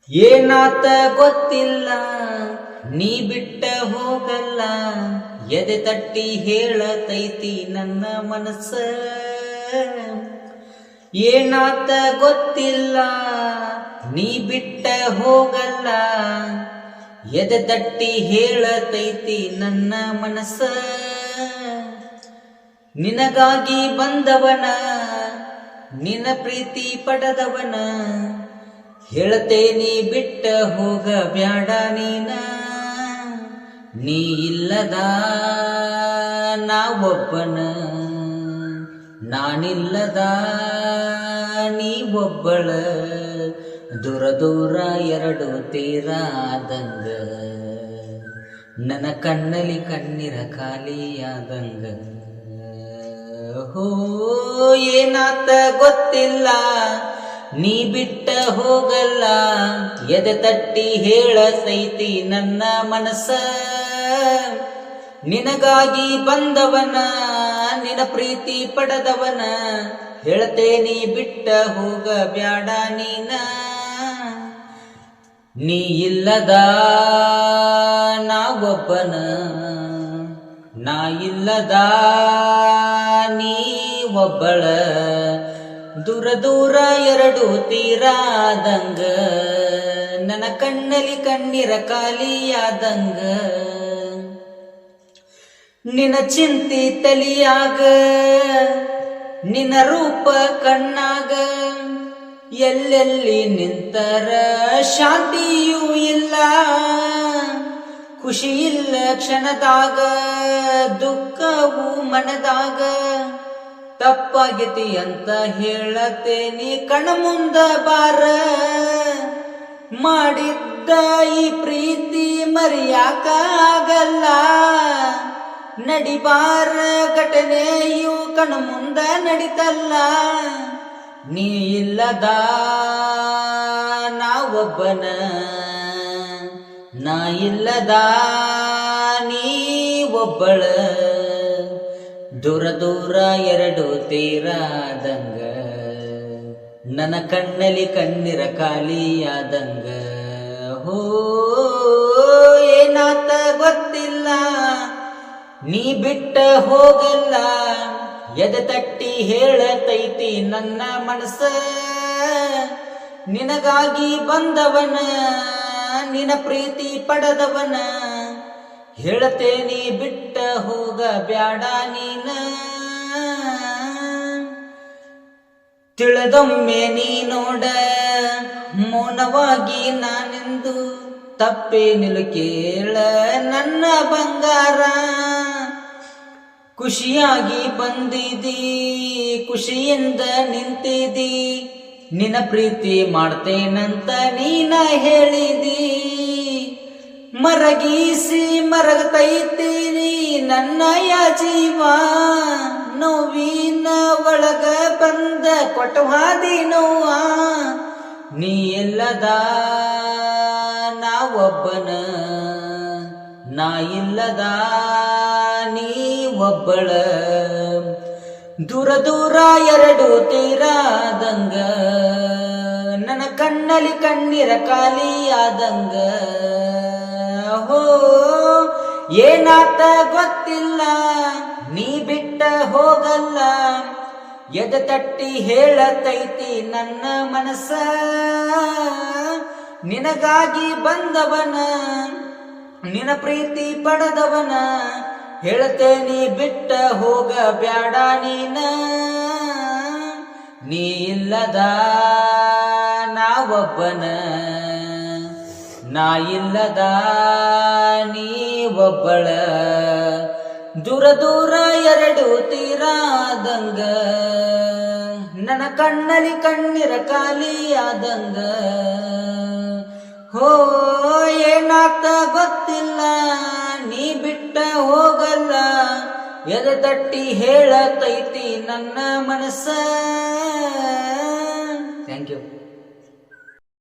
ಏನಾತ ಗೊತ್ತಿಲ್ಲ, ನೀ ಬಿಟ್ಟ ಹೋಗಲ್ಲ, ಎದೆ ತಟ್ಟಿ ಹೇಳತೈತಿ ನನ್ನ ಮನಸ್ಸ. ಏನಾತ ಗೊತ್ತಿಲ್ಲ, ನೀ ಬಿಟ್ಟ ಹೋಗಲ್ಲ, ಎದೆ ತಟ್ಟಿ ಹೇಳತೈತಿ ನನ್ನ ಮನಸ್ಸ. ನಿನಗಾಗಿ ಬಂದವನ, ನಿನ್ನ ಪ್ರೀತಿ ಪಡೆದವನ, ಹೇಳ್ತೇನಿ ಬಿಟ್ಟ ಹೋಗ ಬ್ಯಾಡ ನೀನ. ನೀ ಇಲ್ಲದ ನಾವೊಬ್ಬನ, ನಾನಿಲ್ಲದ ನೀ ಒಬ್ಬಳ, ದೂರ ದೂರ ಎರಡು ತೀರ ಆದಂಗ, ನನ್ನ ಕಣ್ಣಲ್ಲಿ ಕಣ್ಣೀರ ಖಾಲಿಯಾದಂಗ. ಹೋ ಏನಾತ ಗೊತ್ತಿಲ್ಲ, ನೀ ಬಿಟ್ಟ ಹೋಗಲ್ಲ, ಎದೆ ತಟ್ಟಿ ಹೇಳತೈತಿ ನನ್ನ ಮನಸ್ಸ. ನಿನಗಾಗಿ ಬಂದವನ, ನಿನ್ನ ಪ್ರೀತಿ ಪಡೆದವನ, ಹೇಳ್ತೇನಿ ಬಿಟ್ಟ ಹೋಗ ಬ್ಯಾಡ ನೀನ. ನೀ ಇಲ್ಲದ ನಾವೊಬ್ಬನ, ನಾ ಇಲ್ಲದ ನೀ ಒಬ್ಬಳ, ದೂರ ದೂರ ಎರಡು ತೀರಾದಂಗ, ನನ್ನ ಕಣ್ಣಲ್ಲಿ ಕಣ್ಣೀರ ಖಾಲಿಯಾದಂಗ. ನಿನ್ನ ಚಿಂತಿ ತಲಿಯಾಗ, ನಿನ್ನ ರೂಪ ಕಣ್ಣಾಗ, ಎಲ್ಲೆಲ್ಲಿ ನಿಂತರ ಶಾಂತಿಯೂ ಇಲ್ಲ, ಖುಷಿ ಇಲ್ಲ ಕ್ಷಣದಾಗ, ದುಃಖವು ಮನದಾಗ. ತಪ್ಪಾಗಿತಿ ಅಂತ ಹೇಳತೇನಿ ಕಣ ಮುಂದ ಬಾರ, ಮಾಡಿದ್ದ ಈ ಪ್ರೀತಿ ಮರೆಯಾಕ ಆಗಲ್ಲ. ನಡಿಬಾರ ಘಟನೆಯು ಕಣ ಮುಂದ ನಡಿತಲ್ಲ, ನೀ ಇಲ್ಲದ ನಾವೊಬ್ಬನ, ನಾ ಇಲ್ಲದ ನೀ ಒಬ್ಬಳ, ದೂರ ದೂರ ಎರಡು ತೀರಾದಂಗ, ನನ್ನ ಕಣ್ಣಲ್ಲಿ ಕಣ್ಣೀರ ಖಾಲಿಯಾದಂಗ. ಹೋ ಏನಾತ ಗೊತ್ತಿಲ್ಲ, ನೀ ಬಿಟ್ಟ ಹೋಗಲ್ಲ, ಎದೆ ತಟ್ಟಿ ಹೇಳತೈತಿ ನನ್ನ ಮನಸ್ಸ. ನಿನಗಾಗಿ ಬಂದವನ, ನಿನ್ನ ಪ್ರೀತಿ ಪಡೆದವನ, ಹೇಳ್ತೇನಿ ಬಿಟ್ಟ ಹೋಗ ಬ್ಯಾಡ ನೀನ. ತಿಳಿದೊಮ್ಮೆ ನೀ ನೋಡ, ಮೌನವಾಗಿ ನಾನೆಂದು, ತಪ್ಪೇನಿಲು ಕೇಳ ನನ್ನ ಬಂಗಾರ. ಖುಷಿಯಾಗಿ ಬಂದಿದಿ, ಖುಷಿಯಿಂದ ನಿಂತಿದಿ, ನಿನ್ನ ಪ್ರೀತಿ ಮಾಡ್ತೇನಂತ ನೀನ ಹೇಳಿದಿ. ಮರಗೀಸಿ ಮರಗತೈತೀನಿ ನನ್ನಯ ಜೀವ, ನೋವಿನ ಒಳಗ ಬಂದ ಕೊಟ್ಟವಾದಿ ನೋವ. ನೀ ಇಲ್ಲದ ನಾವೊಬ್ಬನ, ನಾ ಇಲ್ಲದ ನೀ ಒಬ್ಬಳ, ದೂರ ದೂರ ಎರಡು ತೀರಾದಂಗ, ನನ್ನ ಕಣ್ಣಲ್ಲಿ ಕಣ್ಣೀರ ಖಾಲಿಯಾದಂಗ. ಹೋ ಏನಾತ ಗೊತ್ತಿಲ್ಲ, ನೀ ಬಿಟ್ಟ ಹೋಗಲ್ಲ, ಎದೆ ತಟ್ಟಿ ಹೇಳತೈತಿ ನನ್ನ ಮನಸ್ಸ. ನಿನಗಾಗಿ ಬಂದವನ, ನಿನ್ನ ಪ್ರೀತಿ ಪಡೆದವನ, ಹೇಳ್ತೇನಿ ಬಿಟ್ಟ ಹೋಗ ಬ್ಯಾಡ ನೀನ. ನೀ ಇಲ್ಲದ ನಾವೊಬ್ಬನ, ನಾ ಇಲ್ಲದ ನೀ ಒಬ್ಬಳ, ದೂರ ದೂರ ಎರಡು ತೀರಾದಂಗ, ನನ್ನ ಕಣ್ಣಲ್ಲಿ ಕಣ್ಣೀರ ಖಾಲಿಯಾದಂಗ. ಹೋ ಏನಾತ ಗೊತ್ತಿಲ್ಲ, ನೀ ಬಿಟ್ಟ ಹೋಗಲ್ಲ, ಎದೆ ತಟ್ಟಿ ಹೇಳತೈತಿ ನನ್ನ ಮನಸ್ಸ. Thank you.